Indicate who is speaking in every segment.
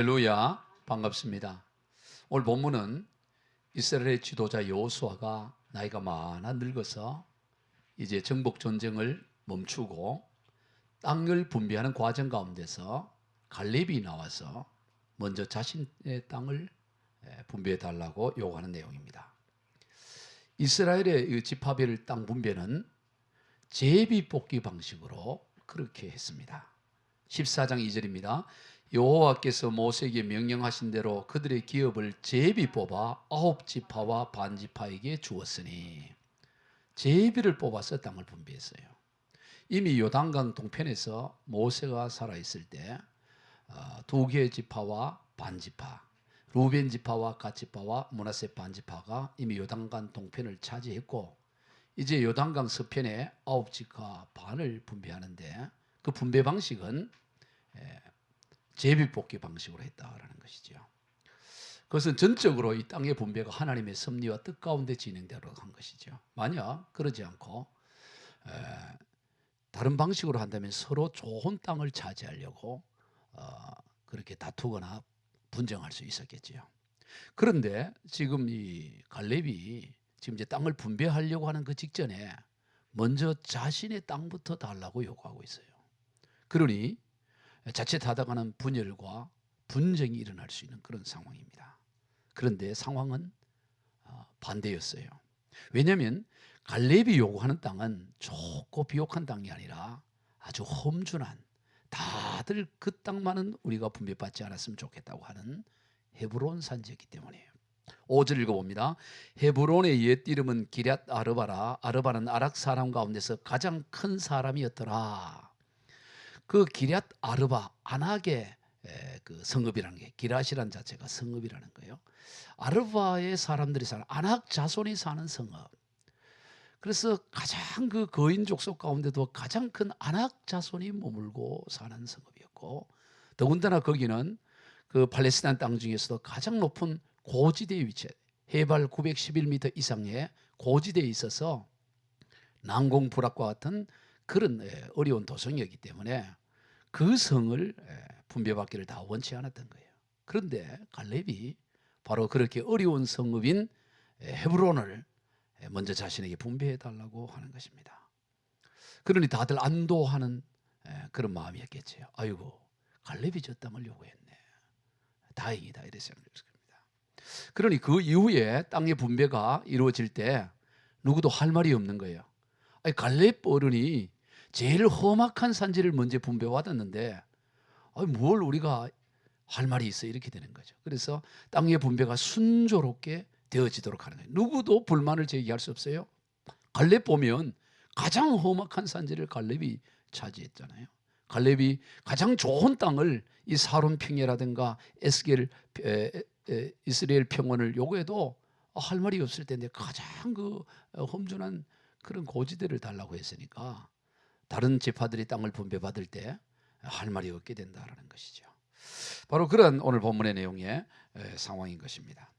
Speaker 1: 할렐루야, 반갑습니다. 오늘 본문은 이스라엘의 지도자 여호수아가 나이가 많아 늙어서 이제 정복 전쟁을 멈추고 땅을 분배하는 과정 가운데서 갈렙이 나와서 먼저 자신의 땅을 분배해 달라고 요구하는 내용입니다. 이스라엘의 이 지파별 땅 분배는 제비 뽑기 방식으로 그렇게 했습니다. 14장 2절입니다. 여호와께서 모세에게 명령하신 대로 그들의 기업을 제비 뽑아 9지파와 반지파에게 주었으니, 제비를 뽑아서 땅을 분배했어요. 이미 요단강 동편에서 모세가 살아있을 때 두 개의 지파와 반지파, 루벤 지파와 갓지파와 므낫세 반지파가 이미 요단강 동편을 차지했고, 이제 요단강 서편에 9지파 반을 분배하는데, 그 분배 방식은 제비뽑기 방식으로 했다라는 것이죠. 그것은 전적으로 이 땅의 분배가 하나님의 섭리와 뜻 가운데 진행되도록 한 것이죠. 만약 그러지 않고 다른 방식으로 한다면 서로 좋은 땅을 차지하려고 그렇게 다투거나 분쟁할 수 있었겠지요. 그런데 지금 이 갈렙이 지금 이제 땅을 분배하려고 하는 그 직전에 먼저 자신의 땅부터 달라고 요구하고 있어요. 그러니 자칫하다가는 분열과 분쟁이 일어날 수 있는 그런 상황입니다. 그런데 상황은 반대였어요. 왜냐하면 갈렙이 요구하는 땅은 좁고 비옥한 땅이 아니라 아주 험준한, 다들 그 땅만은 우리가 분배받지 않았으면 좋겠다고 하는 헤브론 산지였기 때문이에요. 5절 읽어봅니다. 헤브론의 옛 이름은 기럇 아르바라. 아르바는 아락 사람 가운데서 가장 큰 사람이었더라. 그 기럇 아르바, 아낙의 그 성읍이라는 게, 기럇이라는 자체가 성읍이라는 거예요. 아르바의 사람들이 사는, 아낙 자손이 사는 성읍. 그래서 가장 그 거인 족속 가운데도 가장 큰 아낙 자손이 머물고 사는 성읍이었고, 더군다나 거기는 그 팔레스타인 땅 중에서도 가장 높은 고지대에 위치해, 해발 911m 이상의 고지대에 있어서 난공불락과 같은 그런 어려운 도성이었기 때문에 그 성을 분배받기를 다 원치 않았던 거예요. 그런데 갈렙이 바로 그렇게 어려운 성읍인 헤브론을 먼저 자신에게 분배해 달라고 하는 것입니다. 그러니 다들 안도하는 그런 마음이었겠죠. 아이고, 갈렙이 저 땅을 요구했네, 다행이다, 이렇게 생각했을 겁니다. 그러니 그 이후에 땅의 분배가 이루어질 때 누구도 할 말이 없는 거예요. 아니, 갈렙 어른이 제일 험악한 산지를 먼저 분배받았는데 뭘 우리가 할 말이 있어, 이렇게 되는 거죠. 그래서 땅의 분배가 순조롭게 되어지도록 하는 거예요. 누구도 불만을 제기할 수 없어요. 갈렙 보면 가장 험악한 산지를 갈렙이 차지했잖아요. 갈렙이 가장 좋은 땅을 이 사론 평야라든가 에스겔 이스라엘 평원을 요구해도 할 말이 없을 텐데 가장 그 험준한 그런 고지대를 달라고 했으니까 다른 지파들이 땅을 분배받을 때 할 말이 없게 된다라는 것이죠. 바로 그런 오늘 본문의 내용의 상황인 것입니다.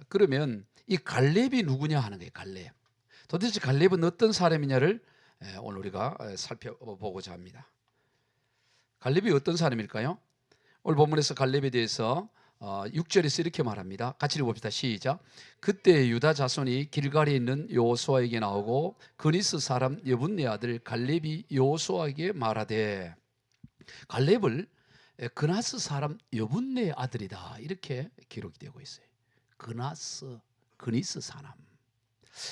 Speaker 1: 그러면 이 갈렙이 누구냐 하는 거예요. 갈렙. 도대체 갈렙은 어떤 사람이냐를 오늘 우리가 살펴보고자 합니다. 갈렙이 어떤 사람일까요? 오늘 본문에서 갈렙에 대해서 6절에서 이렇게 말합니다. 같이 읽어봅시다. 시작. 그때 유다 자손이 길갈에 있는 여호수아에게 나오고 그니스 사람 여분네 아들 갈렙이 여호수아에게 말하되, 갈렙을 그나스 사람 여분네 아들이다, 이렇게 기록이 되고 있어요. 그니스 사람.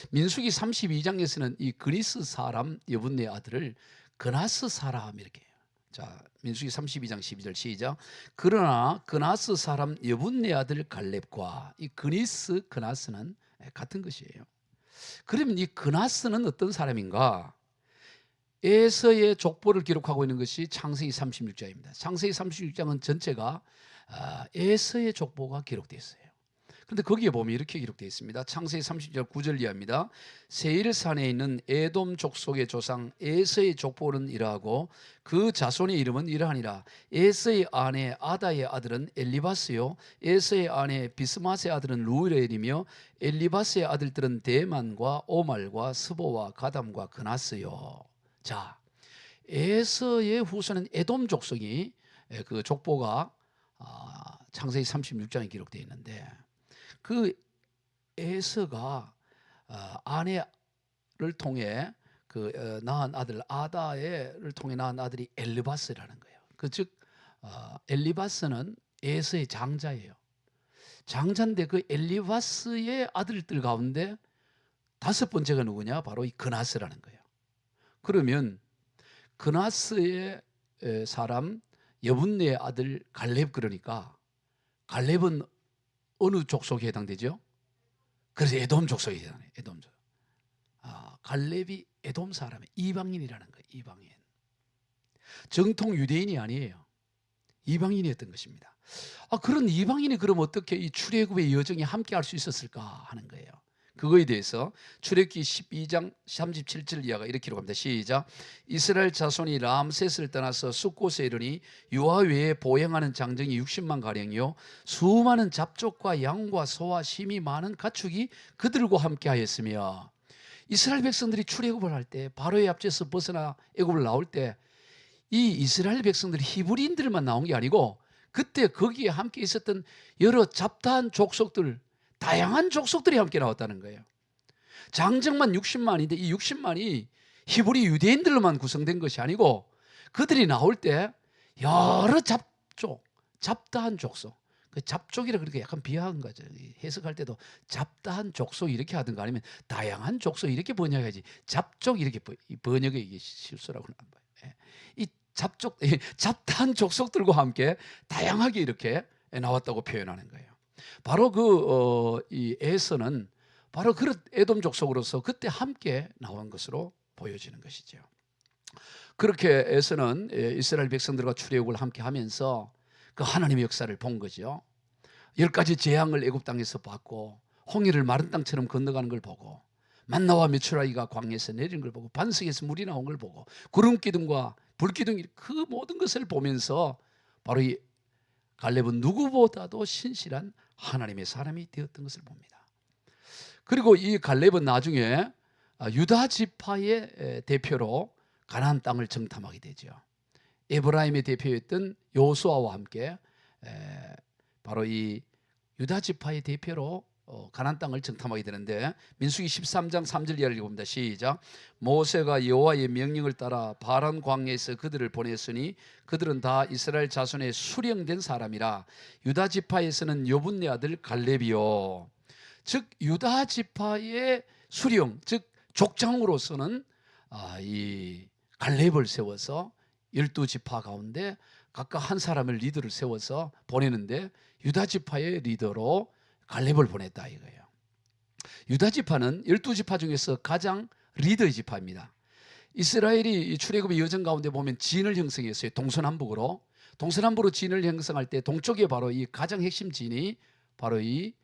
Speaker 1: 민수기 32장에서는 이 그니스 사람 여분네 아들을 그나스 사람 이렇게 해요. 자, 민수기 32장 12절 시작. 그러나 그나스 사람 여분네 아들 갈렙과 이 그나스는 같은 것이에요. 그러면 이 그나스는 어떤 사람인가? 에서의 족보를 기록하고 있는 것이 창세기 36장입니다. 창세기 36장은 전체가 에서의 족보가 기록되어 있어요. 그런데 거기에 보면 이렇게 기록되어 있습니다. 창세기 30장 9절 이하입니다. 세일산에 있는 에돔 족속의 조상 에서의 족보는 이러하고 그 자손의 이름은 이러하니라. 에서의 아내 아다의 아들은 엘리바스요, 에서의 아내 비스맛의 아들은 루엘이며 엘리바스의 아들들은 대만과 오말과 스보와 가담과 그나스요. 자, 에서의 후손은 에돔 족속이 그 족보가 창세기 36장에 기록되어 있는데 그 에서가 아내를 통해 낳은 아들 아다를 통해 낳은 아들이 엘리바스라는 거예요. 즉 엘리바스는 에서의 장자예요. 장자인데 그 엘리바스의 아들들 가운데 다섯 번째가 누구냐? 바로 이 그나스라는 거예요. 그러면 그나스의 사람 여분네의 아들 갈렙, 그러니까 갈렙은 어느 족속에 해당되죠? 그래서 에돔 족속에 해당해요. 에돔 족. 갈렙이 에돔 사람의 이방인이라는 거예요. 이방인. 정통 유대인이 아니에요. 이방인이었던 것입니다. 그런 이방인이 그럼 어떻게 이 출애굽의 여정에 함께 할 수 있었을까 하는 거예요. 그거에 대해서 출애굽기 12장 37절 이하가 이렇게 기록합니다. 시작. 이스라엘 자손이 람셋을 떠나서 숫곳에 이르니 유아 외에 보행하는 장정이 60만 가량이요 수많은 잡족과 양과 소와 심이 많은 가축이 그들과 함께 하였으며, 이스라엘 백성들이 출애굽을 할 때 바로의 앞에서 벗어나 애굽을 나올 때 이 이스라엘 백성들이 히브리인들만 나온 게 아니고 그때 거기에 함께 있었던 여러 잡다한 족속들, 다양한 족속들이 함께 나왔다는 거예요. 장정만 60만인데 이 60만이 히브리 유대인들로만 구성된 것이 아니고 그들이 나올 때 여러 잡족, 잡다한 족속, 그 잡족이라 그렇게 약간 비하한 거죠. 해석할 때도 잡다한 족속 이렇게 하든가 아니면 다양한 족속 이렇게 번역해야지 잡족 이렇게 번역에 이게 실수라고는 안 봐요. 이 잡다한 족속들과 함께 다양하게 이렇게 나왔다고 표현하는 거예요. 바로 이 에서는 바로 그런 에돔 족속으로서 그때 함께 나온 것으로 보여지는 것이죠. 그렇게 에서는 이스라엘 백성들과 출애굽을 함께 하면서 그 하나님의 역사를 본 거죠. 10가지 재앙을 애굽 땅에서 받고 홍해를 마른 땅처럼 건너가는 걸 보고 만나와 메추라기가 광야에서 내리는 걸 보고 반석에서 물이 나온 걸 보고 구름 기둥과 불 기둥, 그 모든 것을 보면서 바로 이 갈렙은 누구보다도 신실한 하나님의 사람이 되었던 것을 봅니다. 그리고 이 갈렙은 나중에 유다 지파의 대표로 가나안 땅을 정탐하게 되죠. 에브라임의 대표였던 여호수아와 함께 바로 이 유다 지파의 대표로 가나안 땅을 정탐하게 되는데 민수기 13장 3절 이하를 읽어봅니다. 시작. 모세가 여호와의 명령을 따라 바란 광야에서 그들을 보냈으니 그들은 다 이스라엘 자손의 수령된 사람이라. 유다 지파에서는 여분네 아들 갈렙이요. 즉 유다 지파의 수령, 즉 족장으로서는 이 갈렙을 세워서 12지파 가운데 각각 한 사람을 리더를 세워서 보내는데 유다 지파의 리더로 갈렙을 보냈다 이거예요. 유다 지파는 12지파 중에서 가장 리더의 지파입니다. 이스라엘이 출애굽의 여정 가운데 보면 진을 형성했어요. 동서남북으로 진을 형성할 때 동쪽에 바로 이 가장 핵심 진이 바로 이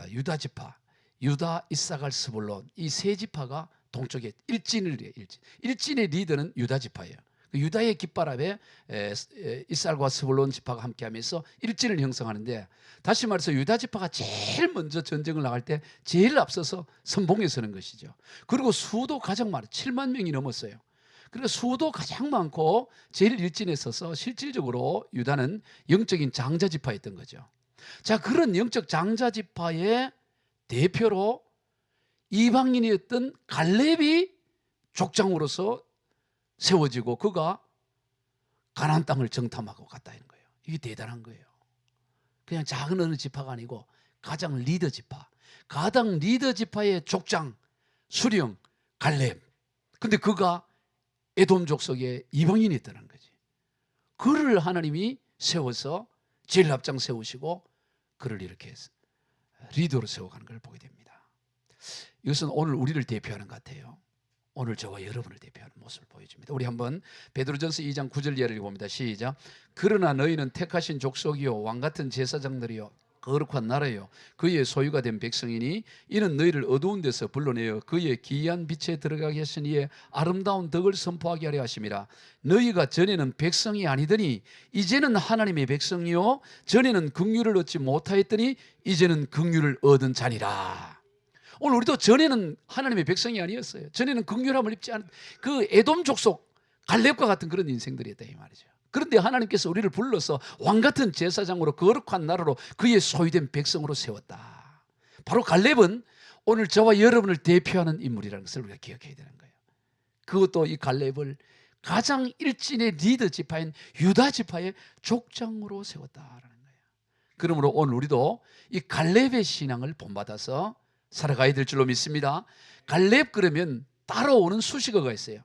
Speaker 1: 유다 지파, 유다, 이사갈, 스불론 이 세 지파가 동쪽에 일진을 해요. 일진의 리더는 유다 지파예요. 유다의 깃발압에 이살과 스불론 지파가 함께하면서 일진을 형성하는데, 다시 말해서 유다 지파가 제일 먼저 전쟁을 나갈 때 제일 앞서서 선봉에 서는 것이죠. 그리고 수도 가장 많아요. 7만 명이 넘었어요. 그리고 수도 가장 많고 제일 일진에 서서 실질적으로 유다는 영적인 장자 지파였던 거죠. 자, 그런 영적 장자 지파의 대표로 이방인이었던 갈렙이 족장으로서 세워지고 그가 가나안 땅을 정탐하고 갔다는 거예요. 이게 대단한 거예요. 그냥 작은 어느 지파가 아니고 가장 리더 지파, 가장 리더 지파의 족장, 수령, 갈렙. 근데 그가 에돔 족속의 이방인이었다는 거지. 그를 하나님이 세워서 제일 앞장 세우시고 그를 이렇게 리더로 세워가는 걸 보게 됩니다. 이것은 오늘 우리를 대표하는 것 같아요. 오늘 저와 여러분을 대표하는 모습을 보여줍니다. 우리 한번 베드로전서 2장 9절 이하를 읽어봅니다. 시작. 그러나 너희는 택하신 족속이요 왕같은 제사장들이요 거룩한 나라요 그의 소유가 된 백성이니 이는 너희를 어두운 데서 불러내어 그의 기이한 빛에 들어가게 하신 이의 아름다운 덕을 선포하게 하려 하심이라. 너희가 전에는 백성이 아니더니 이제는 하나님의 백성이요 전에는 긍휼을 얻지 못하였더니 이제는 긍휼을 얻은 자니라. 오늘 우리도 전에는 하나님의 백성이 아니었어요. 전에는 긍휼함을 입지 않은 그 에돔 족속 갈렙과 같은 그런 인생들이었다 이 말이죠. 그런데 하나님께서 우리를 불러서 왕같은 제사장으로 거룩한 나라로 그의 소유된 백성으로 세웠다. 바로 갈렙은 오늘 저와 여러분을 대표하는 인물이라는 것을 우리가 기억해야 되는 거예요. 그것도 이 갈렙을 가장 일진의 리더 지파인 유다 지파의 족장으로 세웠다라는 거예요. 그러므로 오늘 우리도 이 갈렙의 신앙을 본받아서 살아가야 될 줄로 믿습니다. 갈렙 그러면 따라오는 수식어가 있어요.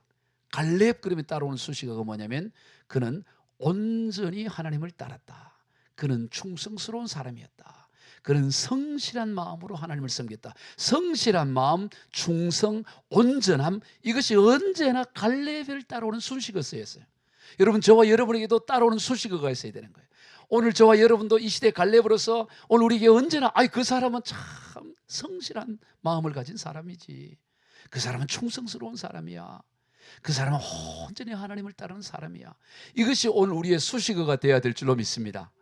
Speaker 1: 갈렙 그러면 따라오는 수식어가 뭐냐면 그는 온전히 하나님을 따랐다. 그는 충성스러운 사람이었다. 그는 성실한 마음으로 하나님을 섬겼다. 성실한 마음, 충성, 온전함, 이것이 언제나 갈렙을 따라오는 수식어 쓰였어요. 여러분, 저와 여러분에게도 따라오는 수식어가 있어야 되는 거예요. 오늘 저와 여러분도 이 시대 갈렙으로서 오늘 우리에게 언제나 그 사람은 참 성실한 마음을 가진 사람이지, 그 사람은 충성스러운 사람이야, 그 사람은 온전히 하나님을 따르는 사람이야, 이것이 오늘 우리의 수식어가 되어야 될 줄로 믿습니다.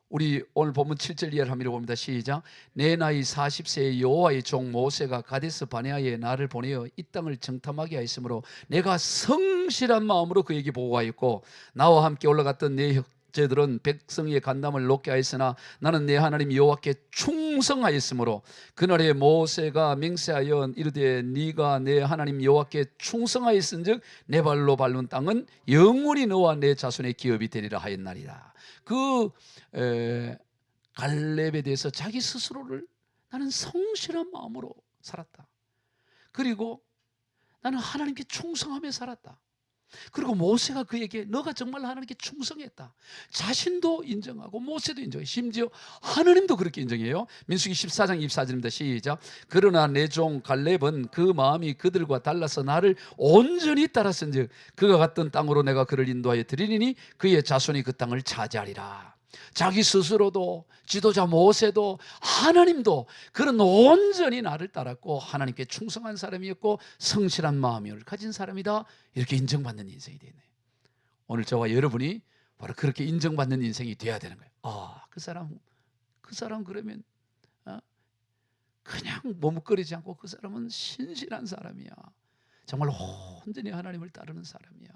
Speaker 1: 우리 오늘 본문 7절 이하를 함께 봅니다. 시작. 내 나이 40세의 여호와의 종 모세가 가데스 바네아에 나를 보내어 이 땅을 정탐하게 하였으므로 내가 성실한 마음으로 그에게 보고하였고 나와 함께 올라갔던 내 형제들은 백성의 간담을 높게 하였으나 나는 내 하나님 여호와께 충성하였으므로 그날에 모세가 맹세하여 이르되 네가 내 하나님 여호와께 충성하였은즉 내 발로 밟은 땅은 영원히 너와 내 자손의 기업이 되리라 하였나리라. 갈렙에 대해서 자기 스스로를 나는 성실한 마음으로 살았다. 그리고 나는 하나님께 충성하며 살았다. 그리고 모세가 그에게 너가 정말 하나님께 충성했다. 자신도 인정하고 모세도 인정해요. 심지어 하나님도 그렇게 인정해요. 민수기 14장 24절입니다. 시작. 그러나 내 종 갈렙은 그 마음이 그들과 달라서 나를 온전히 따랐은즉 그가 갔던 땅으로 내가 그를 인도하여 드리리니 그의 자손이 그 땅을 차지하리라. 자기 스스로도 지도자 모세도 하나님도 그런 온전히 나를 따랐고 하나님께 충성한 사람이었고 성실한 마음을 가진 사람이다, 이렇게 인정받는 인생이 되네요. 오늘 저와 여러분이 바로 그렇게 인정받는 인생이 돼야 되는 거예요. 그 사람 그러면 그냥 머뭇거리지 않고 그 사람은 신실한 사람이야, 정말 온전히 하나님을 따르는 사람이야,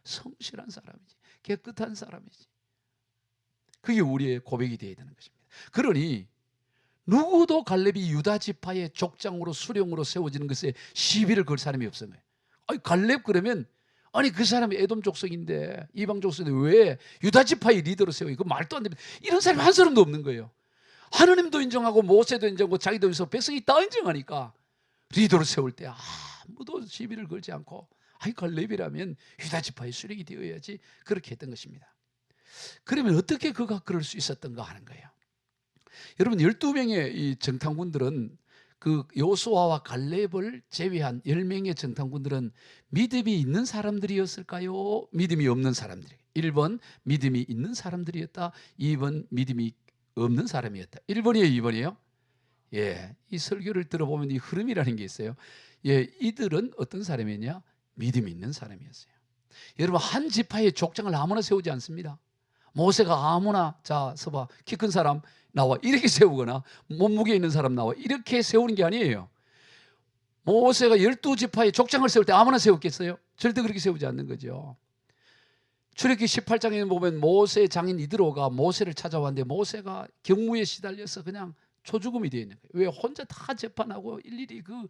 Speaker 1: 성실한 사람이지, 깨끗한 사람이지. 그게 우리의 고백이 되어야 되는 것입니다. 그러니 누구도 갈렙이 유다 지파의 족장으로 수령으로 세워지는 것에 시비를 걸 사람이 없어요. 갈렙 그러면 그 사람이 에돔 족속인데, 이방 족속인데 왜 유다 지파의 리더로 세워? 이거 말도 안 됩니다. 이런 사람이 한 사람도 없는 거예요. 하나님도 인정하고 모세도 인정하고 자기도 인정하고 백성이 다 인정하니까 리더로 세울 때 아무도 시비를 걸지 않고 갈렙이라면 유다 지파의 수령이 되어야지, 그렇게 했던 것입니다. 그러면 어떻게 그가 그럴 수 있었던가 하는 거예요. 여러분, 12명의 이 정탐군들은 그 여호수아와 갈렙을 제외한 10명의 정탐군들은 믿음이 있는 사람들이었을까요? 믿음이 없는 사람들이. 1번 믿음이 있는 사람들이었다. 2번 믿음이 없는 사람이었다. 1번이에요, 2번이에요? 이 설교를 들어보면 이 흐름이라는 게 있어요. 이들은 어떤 사람이었냐? 믿음이 있는 사람이었어요. 여러분, 한 지파의 족장을 아무나 세우지 않습니다. 모세가 아무나 서봐, 키 큰 사람 나와 이렇게 세우거나 몸무게 있는 사람 나와 이렇게 세우는 게 아니에요. 모세가 12지파의 족장을 세울 때 아무나 세웠겠어요? 절대 그렇게 세우지 않는 거죠. 출애굽기 18장에 보면 모세의 장인 이드로가 모세를 찾아왔는데 모세가 경무에 시달려서 그냥 초죽음이 되어 있는 거예요. 왜? 혼자 다 재판하고 일일이 그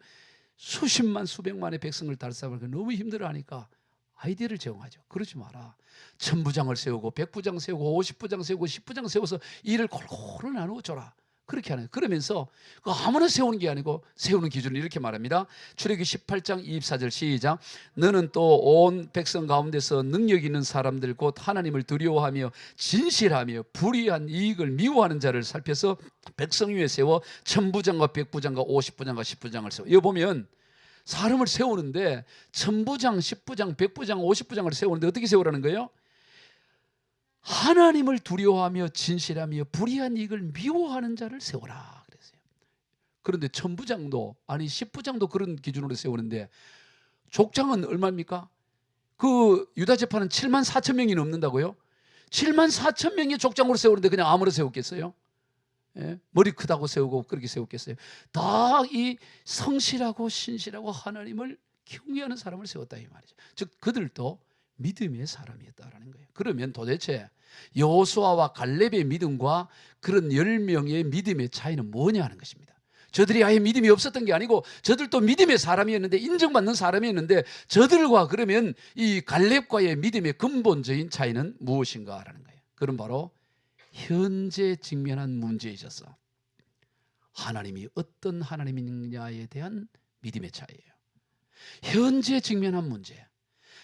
Speaker 1: 수십만 수백만의 백성을 달싸고 너무 힘들어하니까 아이디어를 제공하죠. 그러지 마라. 1000부장을 세우고 100부장 세우고 50부장 세우고 10부장 세워서 일을 골고루 나누어 줘라. 그렇게 하는 거예요. 그러면서 아무나 세우는 게 아니고 세우는 기준을 이렇게 말합니다. 출애굽기 18장 24절 시작. 너는 또 온 백성 가운데서 능력 있는 사람들 곧 하나님을 두려워하며 진실하며 불의한 이익을 미워하는 자를 살펴서 백성 위에 세워 1000부장과 100부장과 50부장과 10부장을 세워. 여기 보면 사람을 세우는데 1000부장, 10부장, 100부장, 50부장을 세우는데 어떻게 세우라는 거예요? 하나님을 두려워하며 진실하며 불의한 이익을 미워하는 자를 세워라 그랬어요. 그런데 1000부장도 10부장도 그런 기준으로 세우는데 족장은 얼마입니까? 그 유다 지파는 74,000명이 넘는다고요? 74,000명의 족장으로 세우는데 그냥 아무나 세웠겠어요? 머리 크다고 세우고 그렇게 세웠겠어요? 다 이 성실하고 신실하고 하나님을 경외하는 사람을 세웠다 이 말이죠. 즉 그들도 믿음의 사람이었다라는 거예요. 그러면 도대체 여호수아와 갈렙의 믿음과 그런 10명의 믿음의 차이는 뭐냐 하는 것입니다. 저들이 아예 믿음이 없었던 게 아니고 저들도 믿음의 사람이었는데, 인정받는 사람이었는데, 저들과 그러면 이 갈렙과의 믿음의 근본적인 차이는 무엇인가라는 거예요. 그럼 바로 현재 직면한 문제에 있어서 하나님이 어떤 하나님이냐에 대한 믿음의 차이예요. 현재 직면한 문제,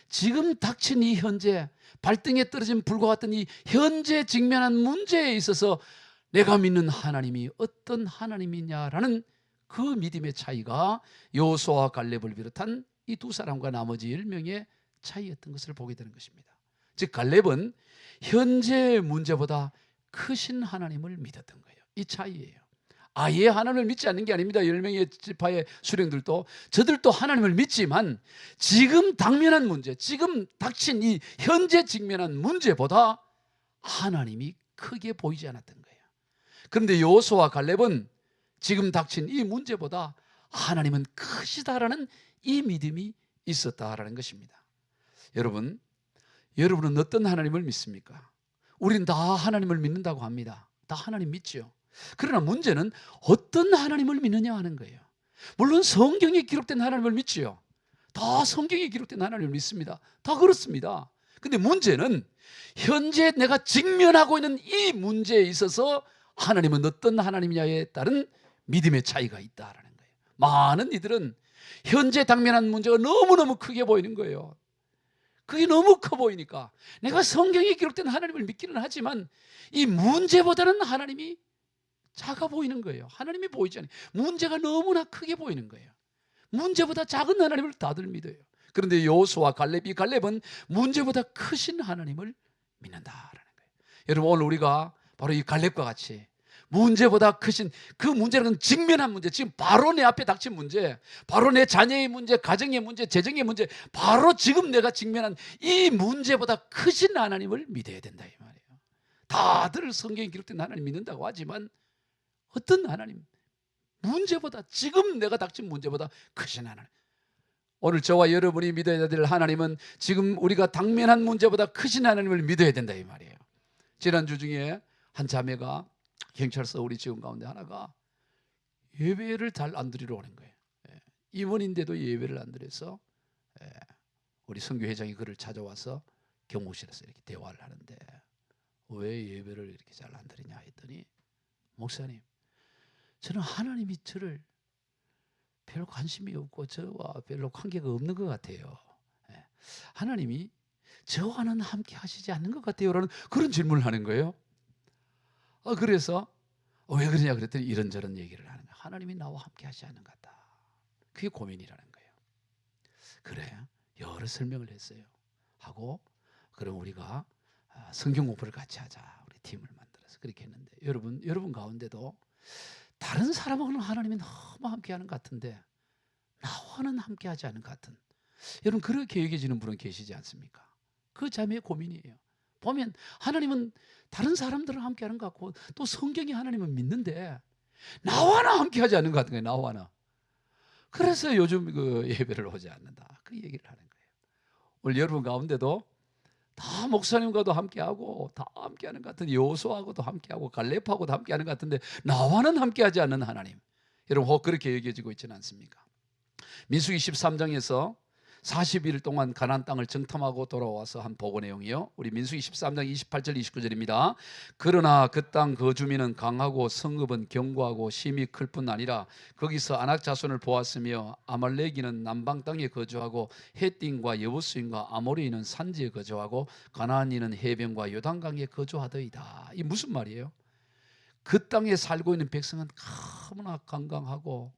Speaker 1: 지금 닥친 이 현재, 발등에 떨어진 불과 같은 이 현재 직면한 문제에 있어서 내가 믿는 하나님이 어떤 하나님이냐라는 그 믿음의 차이가 여호수아와 갈렙을 비롯한 이 두 사람과 나머지 10명의 차이였던 것을 보게 되는 것입니다. 즉 갈렙은 현재 문제보다 크신 하나님을 믿었던 거예요. 이 차이예요. 아예 하나님을 믿지 않는 게 아닙니다. 10명의 지파의 수령들도, 저들도 하나님을 믿지만 지금 당면한 문제, 지금 닥친 이 현재 직면한 문제보다 하나님이 크게 보이지 않았던 거예요. 그런데 여호수아와 갈렙은 지금 닥친 이 문제보다 하나님은 크시다라는 이 믿음이 있었다라는 것입니다. 여러분은 어떤 하나님을 믿습니까? 우리는 다 하나님을 믿는다고 합니다. 다 하나님 믿죠. 그러나 문제는 어떤 하나님을 믿느냐 하는 거예요. 물론 성경에 기록된 하나님을 믿지요. 다 성경에 기록된 하나님을 믿습니다. 다 그렇습니다. 근데 문제는 현재 내가 직면하고 있는 이 문제에 있어서 하나님은 어떤 하나님이냐에 따른 믿음의 차이가 있다라는 거예요. 많은 이들은 현재 당면한 문제가 너무너무 크게 보이는 거예요. 그게 너무 커 보이니까 내가 성경에 기록된 하나님을 믿기는 하지만 이 문제보다는 하나님이 작아 보이는 거예요. 하나님이 보이지 않아요. 문제가 너무나 크게 보이는 거예요. 문제보다 작은 하나님을 다들 믿어요. 그런데 여호수아와 갈렙은 문제보다 크신 하나님을 믿는다라는 거예요. 여러분, 오늘 우리가 바로 이 갈렙과 같이 문제보다 크신, 그 문제는 직면한 문제, 지금 바로 내 앞에 닥친 문제, 바로 내 자녀의 문제, 가정의 문제, 재정의 문제, 바로 지금 내가 직면한 이 문제보다 크신 하나님을 믿어야 된다 이 말이에요. 다들 성경에 기록된 하나님 믿는다고 하지만 어떤 하나님, 문제보다, 지금 내가 닥친 문제보다 크신 하나님, 오늘 저와 여러분이 믿어야 될 하나님은 지금 우리가 당면한 문제보다 크신 하나님을 믿어야 된다 이 말이에요. 지난주 중에 한 자매가, 경찰서 우리 직원 가운데 하나가 예배를 잘 안 드리러 오는 거예요. 임원인데도 예배를 안 드려서 우리 선교회장이 그를 찾아와서 경호실에서 이렇게 대화를 하는데, 왜 예배를 이렇게 잘 안 드리냐 했더니, 목사님, 저는 하나님이 저를 별로 관심이 없고 저와 별로 관계가 없는 것 같아요. 하나님이 저와는 함께 하시지 않는 것 같아요 라는 그런 질문을 하는 거예요. 그래서 왜 그러냐 그랬더니 이런저런 얘기를 하는 거예요. 하나님이 나와 함께 하지 않는 것 같다. 그게 고민이라는 거예요. 그래, 여러 설명을 했어요. 하고 그럼 우리가 성경 공부를 같이 하자. 우리 팀을 만들어서 그렇게 했는데, 여러분 가운데도 다른 사람하고는 하나님이 너무 함께하는 것 같은데 나와는 함께하지 않은 것 같은, 여러분 그렇게 여겨지는 분은 계시지 않습니까? 그 자매의 고민이에요. 보면 하나님은 다른 사람들은 함께하는 것 같고 또 성경이 하나님은 믿는데 나와나 함께하지 않는 것 같은 거예요. 나와나. 그래서 요즘 그 예배를 오지 않는다, 그 얘기를 하는 거예요. 오늘 여러분 가운데도 다 목사님과도 함께하고 다 함께하는 것 같은, 여호수아하고도 함께하고 갈렙하고도 함께하는 것 같은데 나와는 함께하지 않는 하나님, 여러분 혹 그렇게 여겨지고 있지는 않습니까? 민수기 13장에서 40일 동안 가나안 땅을 정탐하고 돌아와서 한 보고 내용이요. 우리 민수기 13장 28절 29절입니다. 그러나 그 땅 그 주민은 강하고 성읍은 견고하고 심히 클 뿐 아니라 거기서 아낙 자손을 보았으며 아말렉인은 남방 땅에 거주하고 헷딘과 여부스인과 아모리인은 산지에 거주하고 가나안인은 해변과 요단강에 거주하더이다. 이 무슨 말이에요? 그 땅에 살고 있는 백성은 너무나 강하고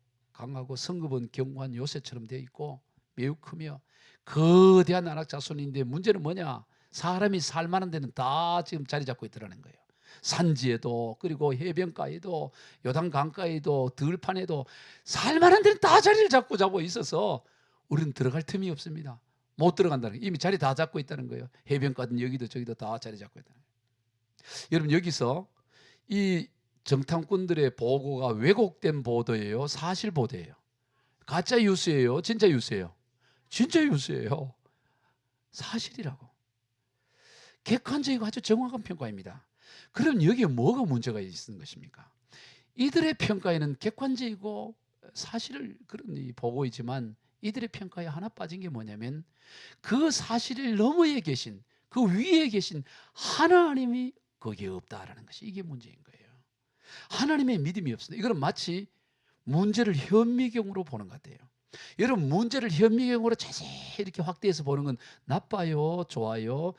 Speaker 1: 성읍은 견고한 요새처럼 되어 있고 매우 크며 거대한 아낙 자손인데, 문제는 뭐냐? 사람이 살만한 데는 다 지금 자리 잡고 있더라는 거예요. 산지에도, 그리고 해변가에도, 요단강가에도, 들판에도 살만한 데는 다 자리를 잡고 있어서 우리는 들어갈 틈이 없습니다. 못 들어간다는 거예요. 이미 자리 다 잡고 있다는 거예요. 해변가든 여기도 저기도 다 자리 잡고 있다는 거예요. 여러분, 여기서 이 정탐꾼들의 보고가 왜곡된 보도예요? 사실 보도예요? 가짜 뉴스예요? 진짜 뉴스예요? 진짜 뉴스예요. 사실이라고. 객관적이고 아주 정확한 평가입니다. 그럼 여기에 뭐가 문제가 있는 것입니까? 이들의 평가에는 객관적이고 사실을 그런 보고 있지만 이들의 평가에 하나 빠진 게 뭐냐면 그 사실을 너머에 계신, 그 위에 계신 하나님이 거기에 없다라는 것이, 이게 문제인 거예요. 하나님의 믿음이 없습니다. 이거는 마치 문제를 현미경으로 보는 것 같아요. 여러분, 문제를 현미경으로 자세히 이렇게 확대해서 보는 건 나빠요, 좋아요,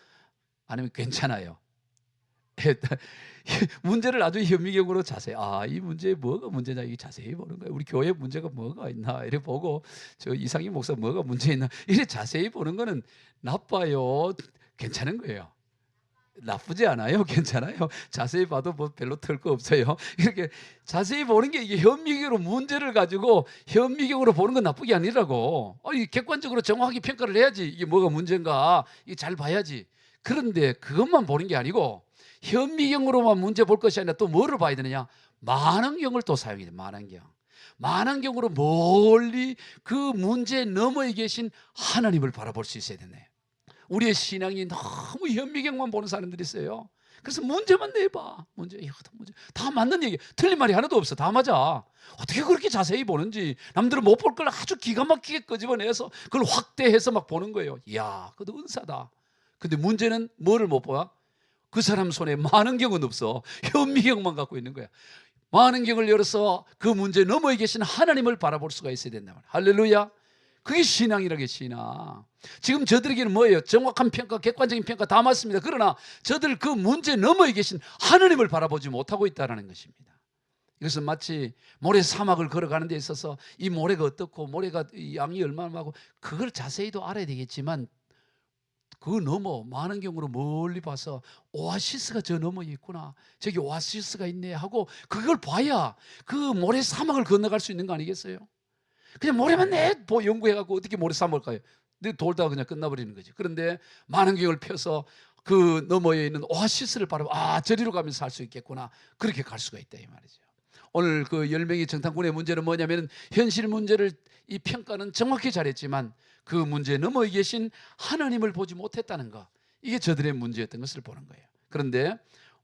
Speaker 1: 아니면 괜찮아요? 문제를 아주 현미경으로 자세히, 이 문제에 뭐가 문제냐, 이게 자세히 보는 거예요. 우리 교회 문제가 뭐가 있나 이렇게 보고, 저 이상희 목사 뭐가 문제 있나 이렇게 자세히 보는 거는 나빠요, 괜찮은 거예요. 나쁘지 않아요, 괜찮아요. 자세히 봐도 뭐 별로 털 거 없어요. 이렇게 자세히 보는 게, 이게 현미경으로 문제를 가지고 현미경으로 보는 건 나쁘게 아니라고. 객관적으로 정확하게 평가를 해야지, 이게 뭐가 문제인가 이게 잘 봐야지. 그런데 그것만 보는 게 아니고 현미경으로만 문제 볼 것이 아니라 또 뭐를 봐야 되느냐, 만원경을 또 사용해야 돼. 만원경으로 멀리 그 문제 너머에 계신 하나님을 바라볼 수 있어야 되네. 우리의 신앙이 너무 현미경만 보는 사람들이 있어요. 그래서 문제만 내봐. 문제 다 맞는 얘기, 틀린 말이 하나도 없어. 다 맞아. 어떻게 그렇게 자세히 보는지. 남들은 못 볼 걸 아주 기가 막히게 끄집어내서 그걸 확대해서 막 보는 거예요. 이야, 그것도 은사다. 근데 문제는 뭐를 못 봐? 그 사람 손에 만원경은 없어. 현미경만 갖고 있는 거야. 만원경을 열어서 그 문제 너머에 계신 하나님을 바라볼 수가 있어야 된다 말이야. 할렐루야. 그게 신앙이라게, 신앙. 지금 저들에게는 뭐예요? 정확한 평가, 객관적인 평가 다 맞습니다. 그러나 저들 그 문제 너머에 계신 하나님을 바라보지 못하고 있다는 것입니다. 이것은 마치 모래 사막을 걸어가는 데 있어서 이 모래가 어떻고 모래가 양이 얼마나 많고 그걸 자세히도 알아야 되겠지만, 그 너머 만원경으로 멀리 봐서 오아시스가 저 너머에 있구나, 저기 오아시스가 있네 하고 그걸 봐야 그 모래 사막을 건너갈 수 있는 거 아니겠어요? 그냥 모래만 연구해갖고 어떻게 모래 사막을 가요? 돌다가 그냥 끝나버리는 거지. 그런데 만원경을 펴서 그 너머에 있는 오아시스를 바라보고, 저리로 가면 살 수 있겠구나, 그렇게 갈 수가 있다 이 말이죠. 오늘 그 10명의 정탐꾼의 문제는 뭐냐면, 현실 문제를 이 평가는 정확히 잘했지만 그 문제 너머에 계신 하나님을 보지 못했다는 거, 이게 저들의 문제였던 것을 보는 거예요. 그런데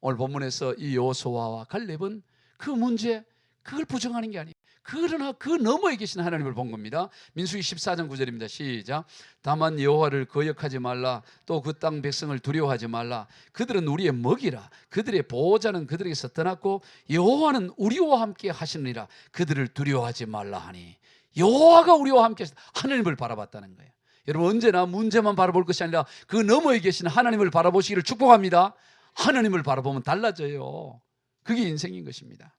Speaker 1: 오늘 본문에서 이 여호수아와 갈렙은 그 문제, 그걸 부정하는 게 아니에요. 그러나 그 너머에 계신 하나님을 본 겁니다. 민수기 14장 9절입니다. 시작. 다만 여호와를 거역하지 말라. 또 그 땅 백성을 두려워하지 말라. 그들은 우리의 먹이라. 그들의 보호자는 그들에게서 떠났고 여호와는 우리와 함께 하시느니라. 그들을 두려워하지 말라 하니, 여호와가 우리와 함께 하나님을 바라봤다는 거예요. 여러분, 언제나 문제만 바라볼 것이 아니라 그 너머에 계신 하나님을 바라보시기를 축복합니다. 하나님을 바라보면 달라져요. 그게 인생인 것입니다.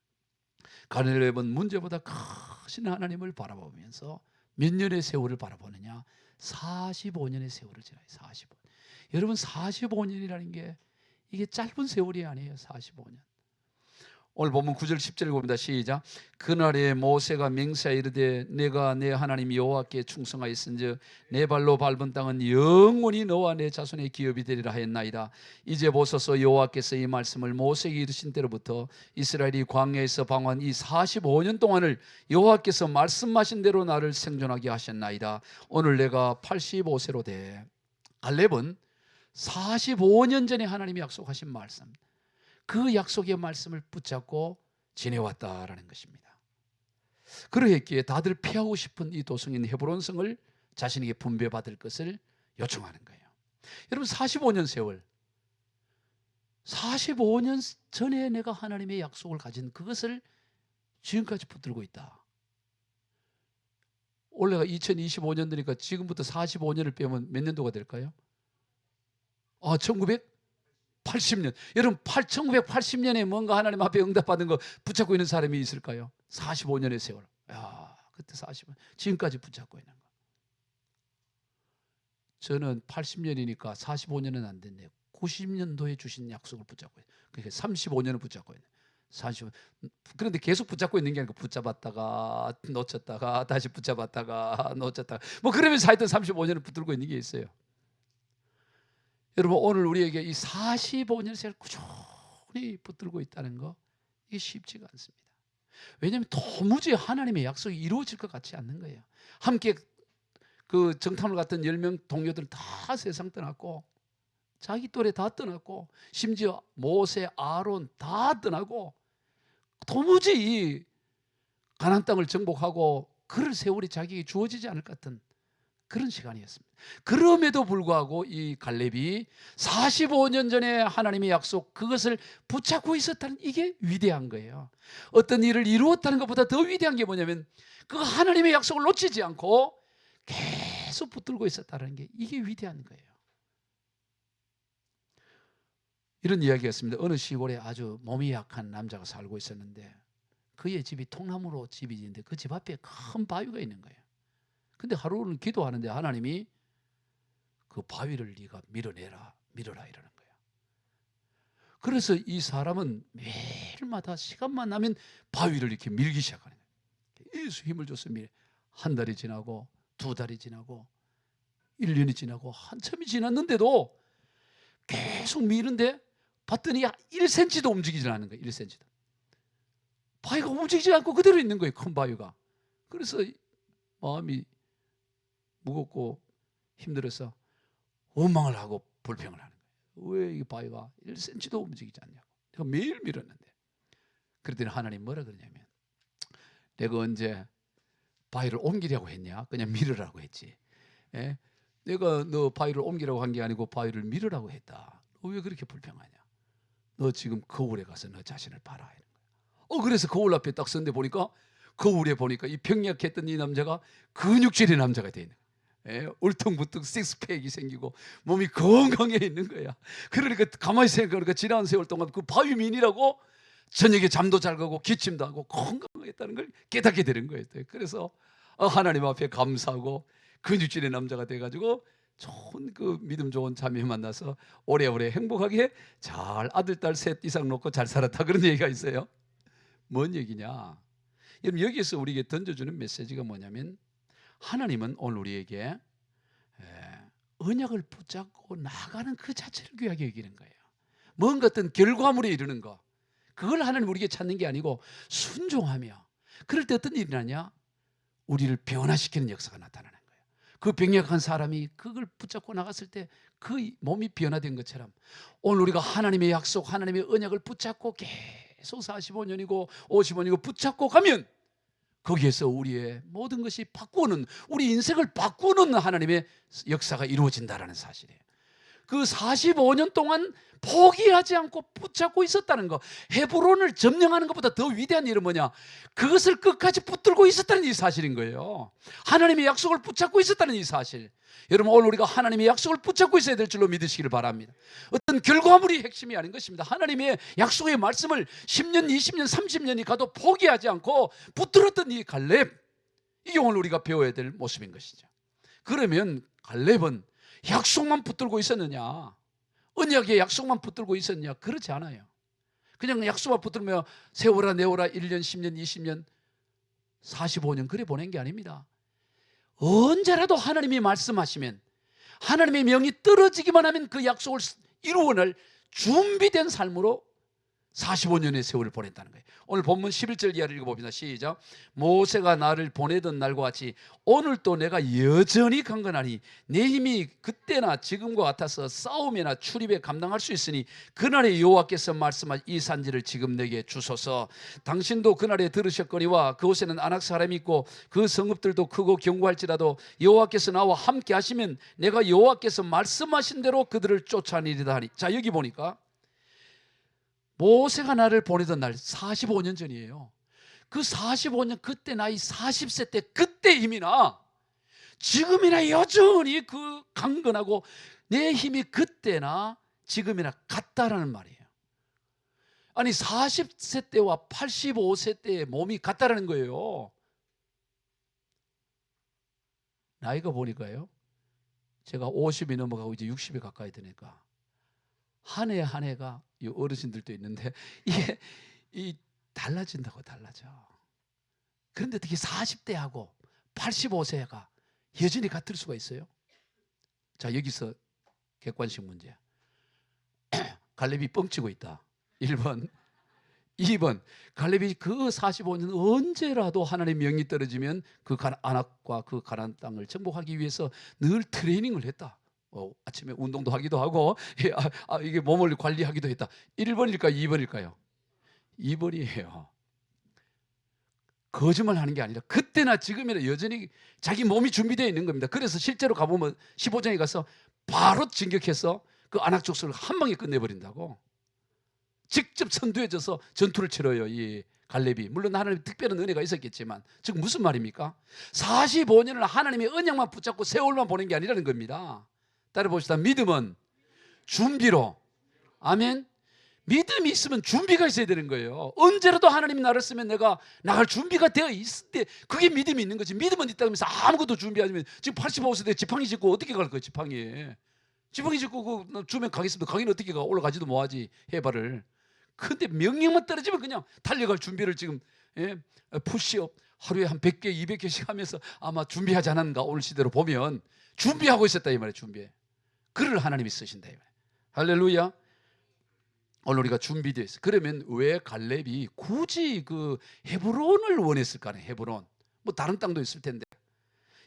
Speaker 1: 갈렙은 문제보다 크신 하나님을 바라보면서 몇 년의 세월을 바라보느냐? 45년의 세월을 지나요. 45년. 여러분, 45년이라는 게 이게 짧은 세월이 아니에요. 45년. 오늘 본문 9절 10절 봅니다. 시작. 그날에 모세가 맹세하여 이르되 내가 내 하나님 여호와께 충성하였은즉 내 발로 밟은 땅은 영원히 너와 내 자손의 기업이 되리라 하였나이다. 이제 보소서, 여호와께서 이 말씀을 모세에게 이르신 때로부터 이스라엘이 광야에서 방황한 이 45년 동안을 여호와께서 말씀하신 대로 나를 생존하게 하셨나이다. 오늘 내가 85세로 돼. 갈렙은 45년 전에 하나님이 약속하신 말씀, 그 약속의 말씀을 붙잡고 지내왔다라는 것입니다. 그러했기에 다들 피하고 싶은 이 도성인 헤브론성을 자신에게 분배받을 것을 요청하는 거예요. 여러분, 45년 세월, 45년 전에 내가 하나님의 약속을 가진 그것을 지금까지 붙들고 있다. 올해가 2025년도니까 지금부터 45년을 빼면 몇 년도가 될까요? 1980년. 여러분, 1980년에 뭔가 하나님 앞에 응답받은 거 붙잡고 있는 사람이 있을까요? 45년의 세월. 그때 40년. 지금까지 붙잡고 있는 거. 저는 80년이니까 45년은 안 됐네요. 90년도에 주신 약속을 붙잡고 있어요. 그러니까 35년을 붙잡고 있네요. 40. 그런데 계속 붙잡고 있는 게 아니고 붙잡았다가 놓쳤다가 다시 붙잡았다가 놓쳤다가 그러면서 하여튼 35년을 붙들고 있는 게 있어요. 여러분, 오늘 우리에게 이 45년 세월 꾸준히 붙들고 있다는 거, 이게 쉽지가 않습니다. 왜냐하면 도무지 하나님의 약속이 이루어질 것 같지 않는 거예요. 함께 그 정탐을 갔던 10명 동료들은 다 세상 떠났고 자기 또래 다 떠났고 심지어 모세, 아론 다 떠나고 도무지 이 가나안 땅을 정복하고 그럴 세월이 자기에게 주어지지 않을 것 같은 그런 시간이었습니다. 그럼에도 불구하고 이 갈렙이 45년 전에 하나님의 약속 그것을 붙잡고 있었다는 이게 위대한 거예요. 어떤 일을 이루었다는 것보다 더 위대한 게 뭐냐면 그 하나님의 약속을 놓치지 않고 계속 붙들고 있었다는 게 이게 위대한 거예요. 이런 이야기였습니다. 어느 시골에 아주 몸이 약한 남자가 살고 있었는데 그의 집이 통나무로 집이 있는데 그 집 앞에 큰 바위가 있는 거예요. 근데 하루는 기도하는데 하나님이 그 바위를 네가 밀어내라, 밀어라 이러는 거예요. 그래서 이 사람은 매일마다 시간만 나면 바위를 이렇게 밀기 시작하는 거예요. 계속 힘을 줘서 밀어. 한 달이 지나고 2달이 지나고 1년이 지나고 한참이 지났는데도 계속 미는데 봤더니 1cm도 움직이지 않는 거예요. 1cm도. 바위가 움직이지 않고 그대로 있는 거예요. 큰 바위가. 그래서 마음이 무겁고 힘들어서 원망을 하고 불평을 하는 거예요. 왜 이 바위가 1cm도 움직이지 않냐고. 내가 매일 밀었는데. 그랬더니 하나님 뭐라 그러냐면 내가 언제 바위를 옮기려고 했냐? 그냥 밀으라고 했지. 예? 내가 너 바위를 옮기라고 한 게 아니고 바위를 밀으라고 했다. 너 왜 그렇게 불평하냐? 너 지금 거울에 가서 너 자신을 봐라. 그래서 거울 앞에 딱 섰는데 보니까 거울에 보니까 이 병약했던 이 남자가 근육질의 남자가 돼 있는 거야. 예? 울퉁불퉁 식스팩이 생기고 몸이 건강해 있는 거야. 그러니까 가만히 생각하니까 지난 세월 동안 그 바위민이라고 저녁에 잠도 잘 가고 기침도 하고 건강했다는 걸 깨닫게 되는 거예요. 그래서 하나님 앞에 감사하고 근육질의 남자가 돼가지고 좋은 그 믿음 좋은 자매 만나서 오래오래 행복하게 잘 아들 딸 셋 이상 놓고 잘 살았다 그런 얘기가 있어요. 뭔 얘기냐? 여러분 여기서 우리에게 던져주는 메시지가 뭐냐면 하나님은 오늘 우리에게 언약을 붙잡고 나가는 그 자체를 귀하게 여기는 거예요. 뭔가 어떤 결과물에 이르는 거 그걸 하나님 우리에게 찾는 게 아니고 순종하며 그럴 때 어떤 일이 나냐? 우리를 변화시키는 역사가 나타나는 거예요. 그 병약한 사람이 그걸 붙잡고 나갔을 때 그 몸이 변화된 것처럼 오늘 우리가 하나님의 약속 하나님의 언약을 붙잡고 계속 45년이고 50년이고 붙잡고 가면 거기에서 우리의 모든 것이 바꾸는 우리 인생을 바꾸는 하나님의 역사가 이루어진다는 사실이에요. 그 45년 동안 포기하지 않고 붙잡고 있었다는 거. 헤브론을 점령하는 것보다 더 위대한 일은 뭐냐? 그것을 끝까지 붙들고 있었다는 이 사실인 거예요. 하나님의 약속을 붙잡고 있었다는 이 사실. 여러분 오늘 우리가 하나님의 약속을 붙잡고 있어야 될 줄로 믿으시기를 바랍니다. 어떤 결과물이 핵심이 아닌 것입니다. 하나님의 약속의 말씀을 10년, 20년, 30년이 가도 포기하지 않고 붙들었던 이 갈렙, 이게 오늘 우리가 배워야 될 모습인 것이죠. 그러면 갈렙은 약속만 붙들고 있었느냐? 언약의 약속만 붙들고 있었느냐? 그렇지 않아요. 그냥 약속만 붙들면 세월아 내월아 1년, 10년, 20년, 45년 그래 보낸 게 아닙니다. 언제라도 하나님이 말씀하시면 하나님의 명이 떨어지기만 하면 그 약속을 이루어낼 준비된 삶으로 45년의 세월을 보냈다는 거예요. 오늘 본문 11절 이하를 읽어봅니다. 시작. 모세가 나를 보내던 날과 같이 오늘 또 내가 여전히 강건하니 내 힘이 그때나 지금과 같아서 싸움이나 출입에 감당할 수 있으니 그날에 여호와께서 말씀하신 이 산지를 지금 내게 주소서. 당신도 그날에 들으셨거니와 그곳에는 아낙 사람이 있고 그 성읍들도 크고 견고할지라도 여호와께서 나와 함께 하시면 내가 여호와께서 말씀하신 대로 그들을 쫓아내리다 하니. 자 여기 보니까 모세가 나를 보내던 날 45년 전이에요. 그 45년 그때 나이 40세 때 그때 힘이나 지금이나 여전히 그 강건하고 내 힘이 그때나 지금이나 같다라는 말이에요. 아니 40세 때와 85세 때의 몸이 같다라는 거예요. 나이가 보니까요. 제가 50이 넘어가고 이제 60에 가까이 되니까 한 해 한 해가 이 어르신들도 있는데 이게 달라진다고 달라져. 그런데 어떻게 40대하고 85세가 여전히 같을 수가 있어요? 자 여기서 객관식 문제. 갈렙이 뻥치고 있다. 1번 2번, 갈렙이 그 45년 언제라도 하나님의 명이 떨어지면 그 안악과 그 가나안 땅을 정복하기 위해서 늘 트레이닝을 했다. 아침에 운동도 하기도 하고 이게 몸을 관리하기도 했다. 1번일까요? 2번일까요? 2번이에요. 거짓말하는 게 아니라 그때나 지금이나 여전히 자기 몸이 준비되어 있는 겁니다. 그래서 실제로 가보면 15장에 가서 바로 진격해서 그 안악 족속을 한 방에 끝내버린다고. 직접 선두해져서 전투를 치러요, 이 갈렙이. 물론 하나님의 특별한 은혜가 있었겠지만, 즉 무슨 말입니까? 45년을 하나님의 언약만 붙잡고 세월만 보낸 게 아니라는 겁니다. 따라 봅시다. 믿음은 준비로. 아멘. 믿음이 있으면 준비가 있어야 되는 거예요. 언제라도 하나님이 나를 쓰면 내가 나갈 준비가 되어 있을 때 그게 믿음이 있는 거지. 믿음은 있다고 하면서 아무것도 준비하지 않으면 지금 85세 지팡이 짚고 어떻게 갈 거예요? 지팡이 짚고 주면 가겠습니다. 가기는 어떻게 가? 올라가지도 뭐하지 해발을. 근데 명령만 떨어지면 그냥 달려갈 준비를 지금 푸시업 하루에 한 100개 200개씩 하면서 아마 준비하지 않았는가. 오늘 시대로 보면 준비하고 있었다 이 말이에요. 준비해. 그를 하나님이 쓰신다 이 말이에요. 할렐루야. 오늘 우리가 준비되어 있어요. 그러면 왜 갈렙이 굳이 그 헤브론을 원했을까요? 헤브론. 뭐 다른 땅도 있을 텐데.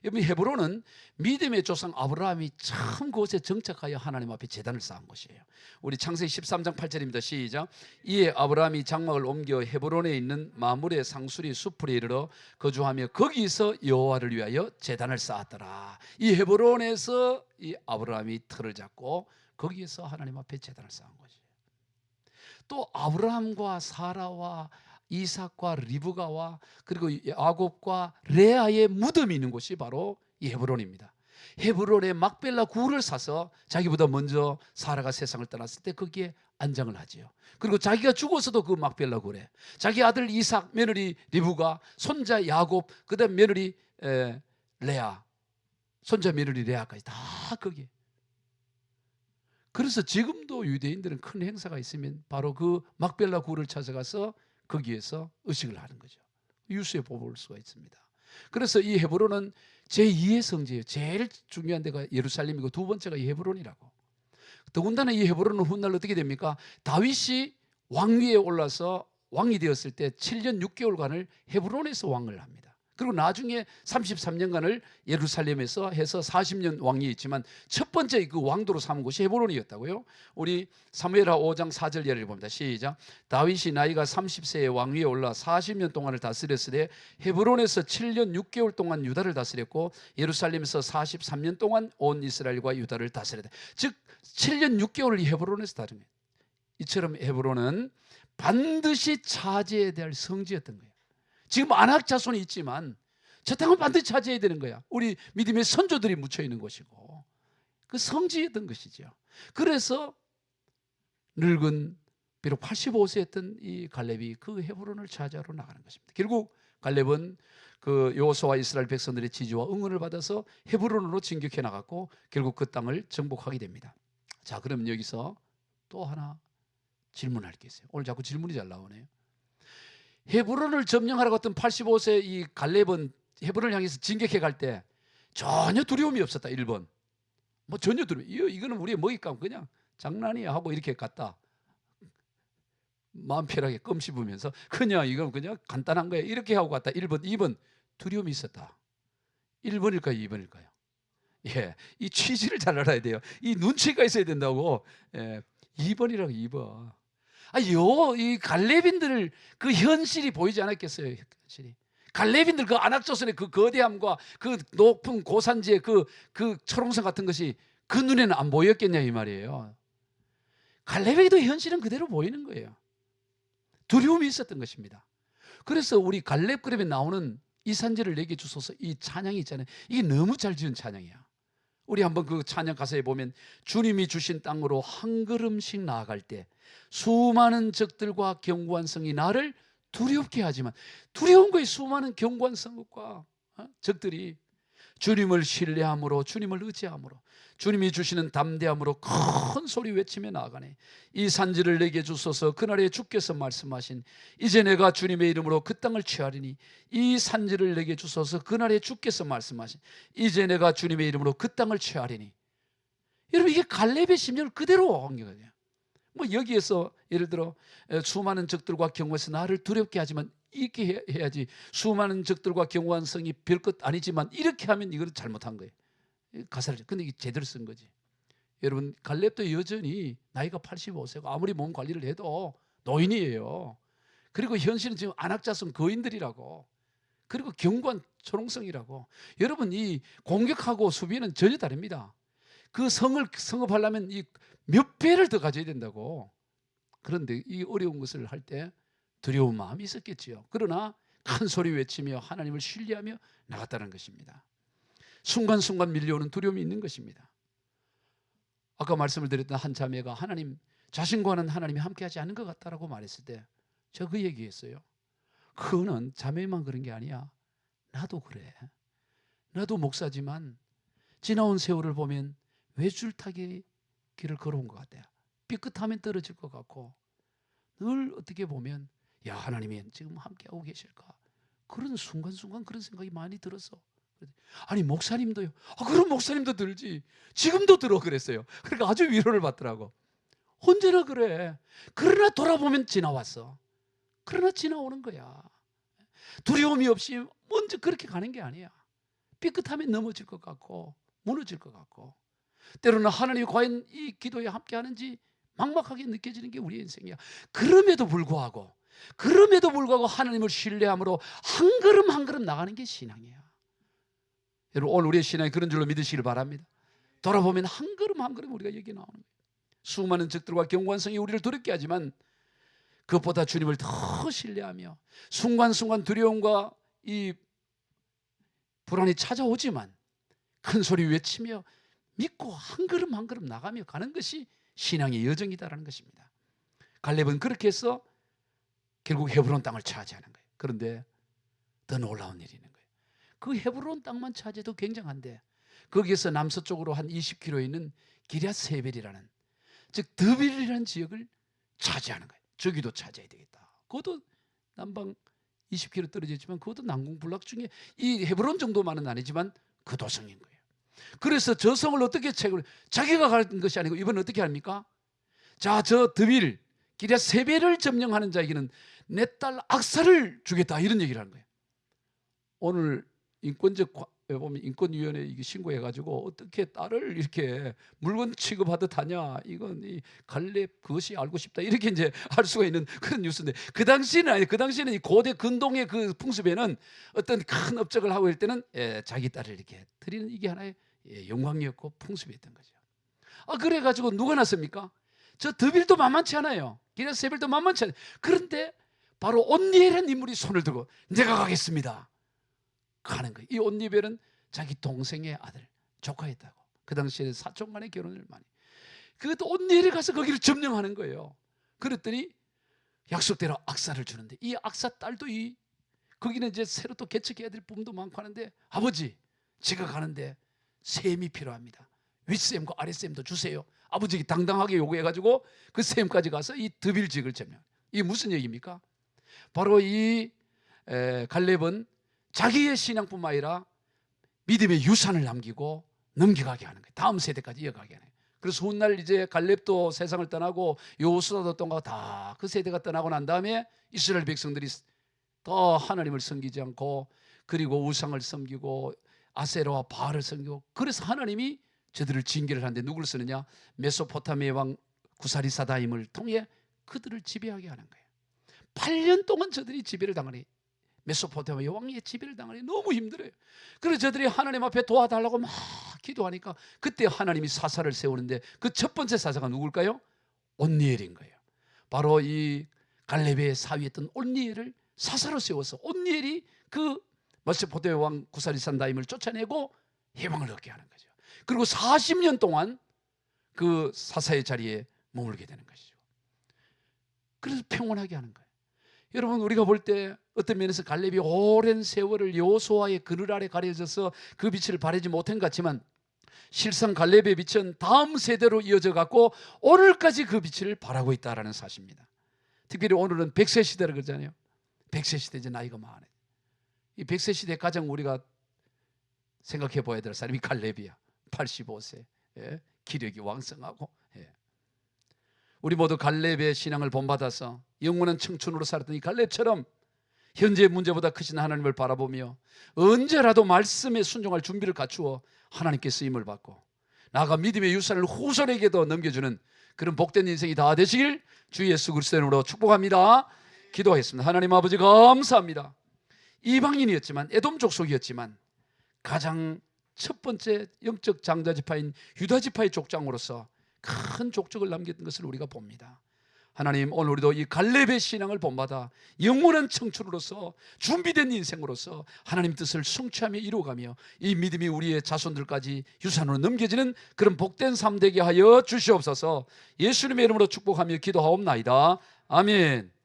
Speaker 1: 여러분, 헤브론은 믿음의 조상 아브라함이 참 그곳에 정착하여 하나님 앞에 제단을 쌓은 곳이에요. 우리 창세기 13장 8절입니다. 시작. 이에 아브라함이 장막을 옮겨 헤브론에 있는 마물의 상수리 숲으로 이르러 거주하며 거기서 여호와를 위하여 제단을 쌓았더라. 이 헤브론에서 이 아브라함이 틀을 잡고 거기에서 하나님 앞에 제단을 쌓은 것이에요. 또 아브라함과 사라와 이삭과 리브가와 그리고 야곱과 레아의 무덤이 있는 곳이 바로 이 헤브론입니다. 헤브론에 막벨라 굴을 사서 자기보다 먼저 사라가 세상을 떠났을 때 거기에 안장을 하지요. 그리고 자기가 죽어서도 그 막벨라 굴에 자기 아들 이삭, 며느리 리브가, 손자 야곱, 그다음 며느리 레아, 손자 며느리 레아까지 다 거기에. 그래서 지금도 유대인들은 큰 행사가 있으면 바로 그 막벨라 굴을 찾아가서 거기에서 의식을 하는 거죠. 유수에 볼 수가 있습니다. 그래서 이 헤브론은 제2의 성지예요. 제일 중요한 데가 예루살렘이고 두 번째가 이 헤브론이라고. 더군다나 이 헤브론은 훗날 어떻게 됩니까? 다윗이 왕위에 올라서 왕이 되었을 때 7년 6개월간을 헤브론에서 왕을 합니다. 그리고 나중에 33년간을 예루살렘에서 해서 40년 왕위에 있지만 첫 번째 그 왕도로 삼은 곳이 헤브론이었다고요. 우리 사무엘하 5장 4절 예를 봅니다. 시작. 다윗이 나이가 30세에 왕위에 올라 40년 동안을 다스렸으되 헤브론에서 7년 6개월 동안 유다를 다스렸고 예루살렘에서 43년 동안 온 이스라엘과 유다를 다스렸다. 즉 7년 6개월을 헤브론에서 다른 거예요. 이처럼 헤브론은 반드시 차지해야 될 성지였던 거예요. 지금 안악 자손이 있지만 저 땅은 반드시 차지해야 되는 거야. 우리 믿음의 선조들이 묻혀 있는 곳이고 그 성지였던 것이죠. 그래서 늙은 비록 85세였던 이 갈렙이 그 헤브론을 차지하러 나가는 것입니다. 결국 갈렙은 그 여호수아와 이스라엘 백성들의 지지와 응원을 받아서 헤브론으로 진격해 나갔고 결국 그 땅을 정복하게 됩니다. 자, 그럼 여기서 또 하나 질문할 게 있어요. 오늘 자꾸 질문이 잘 나오네요. 헤브론을 점령하러 갔던 85세 이 갈렙은 헤브론을 향해서 진격해 갈 때 전혀 두려움이 없었다. 1번. 뭐 전혀 두려움. 이거는 우리의 먹잇감 그냥 장난이야 하고 이렇게 갔다. 마음 편하게 껌 씹으면서 그냥 이건 그냥 간단한 거야. 이렇게 하고 갔다. 1번. 2번. 두려움이 있었다. 1번일까요? 2번일까요? 예. 이 취지를 잘 알아야 돼요. 이 눈치가 있어야 된다고. 예. 2번이라고 2번. 이 갈렙인들 그 현실이 보이지 않았겠어요? 현실이. 갈렙인들 그 안악조선의 그 거대함과 그 높은 고산지의 그 초롱성 같은 것이 그 눈에는 안 보였겠냐 이 말이에요. 갈렙에게도 현실은 그대로 보이는 거예요. 두려움이 있었던 것입니다. 그래서 우리 갈렙 그룹에 나오는 이 산지를 내게 주소서 이 찬양이 있잖아요. 이게 너무 잘 지은 찬양이야. 우리 한번 그 찬양 가사에 보면 주님이 주신 땅으로 한 걸음씩 나아갈 때 수많은 적들과 견고한 성이 나를 두렵게 하지만 두려운 거에 수많은 견고한 성과 적들이 주님을 신뢰함으로 주님을 의지함으로 주님이 주시는 담대함으로 큰 소리 외치며 나아가네. 이 산지를 내게 주소서. 그날에 주께서 말씀하신 이제 내가 주님의 이름으로 그 땅을 취하리니 이 산지를 내게 주소서. 그날에 주께서 말씀하신 이제 내가 주님의 이름으로 그 땅을 취하리니. 여러분 이게 갈렙의 심령을 그대로 한 거예요. 뭐 여기에서 예를 들어 수많은 적들과 경고해서 나를 두렵게 하지만 이렇게 해야지, 수많은 적들과 경고한 성이 별것 아니지만 이렇게 하면 이거는 잘못한 거예요. 가사를. 근데 이게 제대로 쓴 거지. 여러분, 갈렙도 여전히 나이가 85세고 아무리 몸 관리를 해도 노인이에요. 그리고 현실은 지금 안악자손 거인들이라고, 그리고 견고한 초롱성이라고. 여러분, 이 공격하고 수비는 전혀 다릅니다. 그 성을 성업하려면 이 몇 배를 더 가져야 된다고. 그런데 이 어려운 것을 할 때 두려운 마음이 있었겠지요. 그러나 큰 소리 외치며 하나님을 신뢰하며 나갔다는 것입니다. 순간순간 밀려오는 두려움이 있는 것입니다. 아까 말씀을 드렸던 한 자매가 하나님, 자신과는 하나님이 함께하지 않은 것 같다라고 말했을 때 제가 그 얘기했어요. 그거는 자매만 그런 게 아니야. 나도 그래. 나도 목사지만 지나온 세월을 보면 외줄타기 길을 걸어온 것 같아요. 삐끗하면 떨어질 것 같고 늘 어떻게 보면 야, 하나님이 지금 함께하고 계실까? 그런 순간순간 그런 생각이 많이 들었어. 아니, 목사님도요. 그럼 목사님도 들지. 지금도 들어 그랬어요. 그러니까 아주 위로를 받더라고. 언제나 그래. 그러나 돌아보면 지나왔어. 그러나 지나오는 거야. 두려움이 없이 먼저 그렇게 가는 게 아니야. 삐끗하면 넘어질 것 같고 무너질 것 같고, 때로는 하나님이 과연 이 기도에 함께하는지 막막하게 느껴지는 게 우리의 인생이야. 그럼에도 불구하고 하나님을 신뢰함으로 한 걸음 한 걸음 나가는 게 신앙이야. 여러분, 오늘 우리의 신앙이 그런 줄로 믿으시길 바랍니다. 돌아보면 한 걸음 한 걸음 우리가 여기 나오는 거예요. 수많은 적들과 경관성이 우리를 두렵게 하지만 그것보다 주님을 더 신뢰하며 순간순간 두려움과 이 불안이 찾아오지만 큰 소리 외치며 믿고 한 걸음 한 걸음 나가며 가는 것이 신앙의 여정이다라는 것입니다. 갈렙은 그렇게 해서 결국 헤브론 땅을 차지하는 거예요. 그런데 더 놀라운 일이 있는 거예요. 그 헤브론 땅만 차지해도 굉장한데 거기에서 남서쪽으로 한 20km 있는 기럇 세벨이라는, 즉 드빌이라는 지역을 차지하는 거예요. 저기도 차지해야 되겠다. 그것도 남방 20km 떨어져 있지만 그것도 난공불락 중에 이 헤브론 정도만은 아니지만 그 도성인 거예요. 그래서 저 성을 어떻게 채굴, 자기가 간 것이 아니고 이번엔 어떻게 합니까? 자, 저 드빌 기럇 세벨을 점령하는 자에게는 내 딸 악사를 주겠다, 이런 얘기를 하는 거예요. 오늘 인권적 보면 인권위원회 이게 신고해가지고 어떻게 딸을 이렇게 물건 취급하듯 하냐, 이건 이 갈렙 그것이 알고 싶다, 이렇게 이제 할 수가 있는 그런 뉴스인데, 그 당시는 아니, 그 당시는 이 고대 근동의 그 풍습에는 어떤 큰 업적을 하고 할 때는 자기 딸을 이렇게 드리는 이게 하나의 영광이었고 풍습이었던 거죠. 그래가지고 누가 났습니까? 저 드빌도 만만치 않아요. 기럇 세벨도 만만치 않아요. 그런데 바로 온니엘이라는 인물이 손을 들고 내가 가겠습니다 가는 거예요. 이 온니벨은 자기 동생의 아들, 조카였다고. 그 당시에 사촌 간의 결혼을 많이. 그것도 온니엘이 가서 거기를 점령하는 거예요. 그랬더니 약속대로 악사를 주는데 이 악사 딸도 거기는 이제 새로 또 개척해야 될 부분도 많고 하는데, 아버지, 제가 가는데 셈이 필요합니다. 윗셈과 아랫셈도 주세요. 아버지가 당당하게 요구해가지고 그 셈까지 가서 이 드빌 지역을 점령. 이게 무슨 얘기입니까? 바로 이 갈렙은 자기의 신앙뿐만 아니라 믿음의 유산을 남기고 넘겨가게 하는 거예요. 다음 세대까지 이어가게 하는 거예요. 그래서 훗날 이제 갈렙도 세상을 떠나고 여호수아도 떠나고 다 그 세대가 떠나고 난 다음에 이스라엘 백성들이 더 하나님을 섬기지 않고, 그리고 우상을 섬기고 아세라와 바알을 섬기고, 그래서 하나님이 저들을 징계를 하는데 누구를 쓰느냐? 메소포타미아 왕 구사리사다임을 통해 그들을 지배하게 하는 거예요. 8년 동안 저들이 지배를 당하니, 메소포타미아 왕의 지배를 당하니 너무 힘들어요. 그래서 저들이 하나님 앞에 도와달라고 막 기도하니까 그때 하나님이 사사를 세우는데 그 첫 번째 사사가 누굴까요? 온니엘인 거예요. 바로 이 갈렙의 사위였던 온니엘을 사사로 세워서 온니엘이 그 메소포타미아 왕 구사리산다임을 쫓아내고 해방을 얻게 하는 거죠. 그리고 40년 동안 그 사사의 자리에 머물게 되는 것이죠. 그래서 평온하게 하는 거예요. 여러분, 우리가 볼 때 어떤 면에서 갈렙이 오랜 세월을 여호수아의 그늘 아래 가려져서 그 빛을 발하지 못한 것 같지만, 실상 갈렙의 빛은 다음 세대로 이어져 갖고 오늘까지 그 빛을 발하고 있다는 사실입니다. 특별히 오늘은 100세 시대라 그러잖아요. 100세 시대, 이제 나이가 많아요. 이 100세 시대 가장 우리가 생각해 봐야 될 사람이 갈렙이야. 85세, 기력이 왕성하고. 우리 모두 갈렙의 신앙을 본받아서 영원한 청춘으로 살았던 이 갈렙처럼 현재의 문제보다 크신 하나님을 바라보며 언제라도 말씀에 순종할 준비를 갖추어 하나님께 쓰임을 받고 나아가 믿음의 유산을 후손에게도 넘겨주는 그런 복된 인생이 다 되시길 주 예수 그리스도의 이름으로 축복합니다. 기도하겠습니다. 하나님 아버지 감사합니다. 이방인이었지만 에돔 족속이었지만 가장 첫 번째 영적 장자 지파인 유다 지파의 족장으로서 큰 족적을 남겼던 것을 우리가 봅니다. 하나님, 오늘 우리도 이 갈렙의 신앙을 본받아 영원한 청춘으로서 준비된 인생으로서 하나님 뜻을 성취하며 이루어가며 이 믿음이 우리의 자손들까지 유산으로 넘겨지는 그런 복된 삶 되게 하여 주시옵소서. 예수님의 이름으로 축복하며 기도하옵나이다. 아멘.